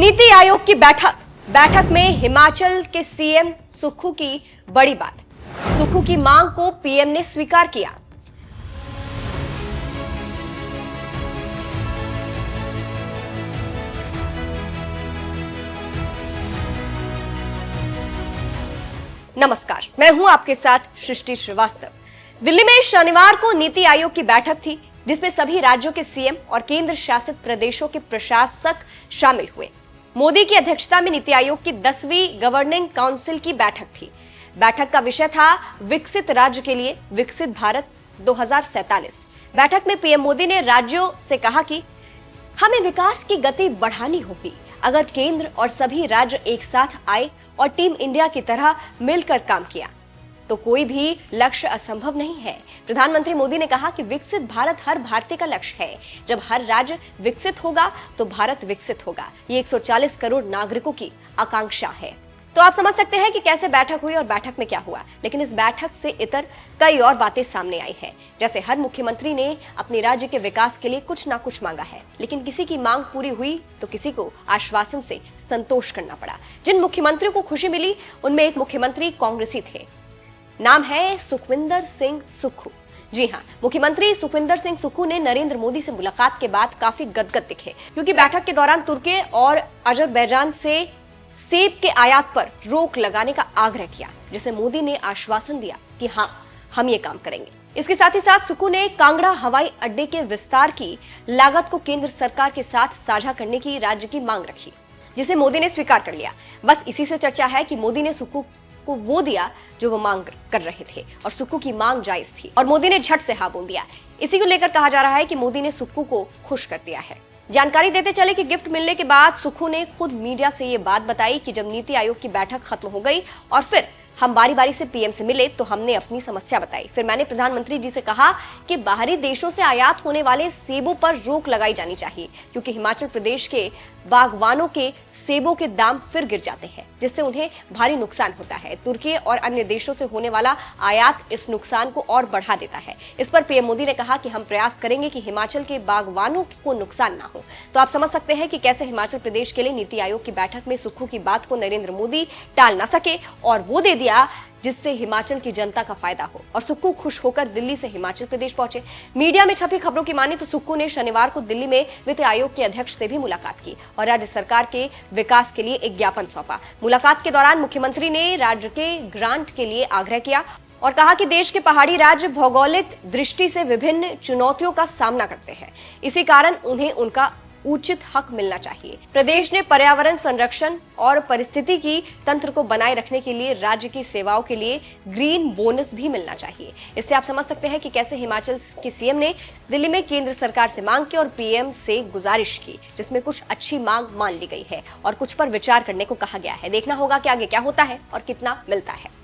नीति आयोग की बैठक में हिमाचल के सीएम सुक्खू की बड़ी बात। सुक्खू की मांग को पीएम ने स्वीकार किया। नमस्कार, मैं हूं आपके साथ सृष्टि श्रीवास्तव। दिल्ली में शनिवार को नीति आयोग की बैठक थी, जिसमें सभी राज्यों के सीएम और केंद्र शासित प्रदेशों के प्रशासक शामिल हुए। मोदी की अध्यक्षता में नीति आयोग की 10वीं गवर्निंग काउंसिल की बैठक थी। बैठक का विषय था विकसित राज्य के लिए विकसित भारत 2047। बैठक में पीएम मोदी ने राज्यों से कहा कि हमें विकास की गति बढ़ानी होगी। अगर केंद्र और सभी राज्य एक साथ आए और टीम इंडिया की तरह मिलकर काम किया तो कोई भी लक्ष्य असंभव नहीं है। प्रधानमंत्री मोदी ने कहा कि विकसित भारत हर भारतीय का लक्ष्य है। जब हर राज्य विकसित होगा तो भारत विकसित होगा। ये 140 करोड़ नागरिकों की आकांक्षा है। तो आप समझ सकते हैं कि कैसे बैठक हुई और बैठक में क्या हुआ। लेकिन इस बैठक से इतर कई और बातें सामने आई हैं। जैसे हर मुख्यमंत्री ने अपने राज्य के विकास के लिए कुछ ना कुछ मांगा है, लेकिन किसी की मांग पूरी हुई तो किसी को आश्वासन से संतोष करना पड़ा। जिन मुख्यमंत्रियों को खुशी मिली उनमें एक मुख्यमंत्री कांग्रेसी थे। नाम है सुखविंदर सिंह सुक्खू। जी हां, मुख्यमंत्री सुखविंदर सिंह सुक्खू ने नरेंद्र मोदी से मुलाकात के बाद काफी गदगद दिखे, क्योंकि बैठक के दौरान तुर्की और अजरबैजान से सेब के आयात पर रोक लगाने का आग्रह किया, जिसे मोदी ने आश्वासन दिया कि हां, हम ये काम करेंगे। इसके साथ ही साथ सुक्खू ने कांगड़ा हवाई अड्डे के विस्तार की लागत को केंद्र सरकार के साथ साझा करने की राज्य की मांग रखी, जिसे मोदी ने स्वीकार कर लिया। बस इसी से चर्चा है कि मोदी ने सुक्खू को वो दिया जो वो मांग कर रहे थे, और सुक्खू की मांग जायज थी और मोदी ने झट से हाँ बोल दिया। इसी को लेकर कहा जा रहा है कि मोदी ने सुक्खू को खुश कर दिया है। जानकारी देते चले कि गिफ्ट मिलने के बाद सुक्खू ने खुद मीडिया से ये बात बताई कि जब नीति आयोग की बैठक खत्म हो गई और फिर हम बारी बारी से पीएम से मिले तो हमने अपनी समस्या बताई। फिर मैंने प्रधानमंत्री जी से कहा कि बाहरी देशों से आयात होने वाले सेबों पर रोक लगाई जानी चाहिए, क्योंकि हिमाचल प्रदेश के बागवानों के सेबों के दाम फिर गिर जाते हैं, जिससे उन्हें भारी नुकसान होता है। तुर्की और अन्य देशों से होने वाला आयात इस नुकसान को और बढ़ा देता है। इस पर पीएम मोदी ने कहा कि हम प्रयास करेंगे कि हिमाचल के बागवानों को नुकसान ना हो। तो आप समझ सकते हैं कि कैसे हिमाचल प्रदेश के लिए नीति आयोग की बैठक में सुक्खू की बात को नरेंद्र मोदी टाल ना सके और वो दे दिया जिससे हिमाचल की जनता का फायदा हो। और सुक्खू खुश होकर दिल्ली से हिमाचल प्रदेश पहुंचे। मीडिया में छपी खबरों की माने तो सुक्खू ने शनिवार को दिल्ली में वित्त आयोग के अध्यक्ष से भी मुलाकात की और राज्य सरकार के विकास के लिए एक ज्ञापन सौंपा। मुलाकात के दौरान मुख्यमंत्री ने राज्य के ग्रांट के लिए आग्रह किया और कहा कि देश के पहाड़ी राज्य भौगोलिक दृष्टि से विभिन्न चुनौतियों का सामना करते हैं, इसी कारण उन्हें उनका उचित हक मिलना चाहिए। प्रदेश ने पर्यावरण संरक्षण और पारिस्थितिकी तंत्र को बनाए रखने के लिए राज्य की सेवाओं के लिए ग्रीन बोनस भी मिलना चाहिए। इससे आप समझ सकते हैं कि कैसे हिमाचल के सीएम ने दिल्ली में केंद्र सरकार से मांग की और पीएम से गुजारिश की, जिसमें कुछ अच्छी मांग मान ली गई है और कुछ पर विचार करने को कहा गया है। देखना होगा कि आगे क्या होता है और कितना मिलता है।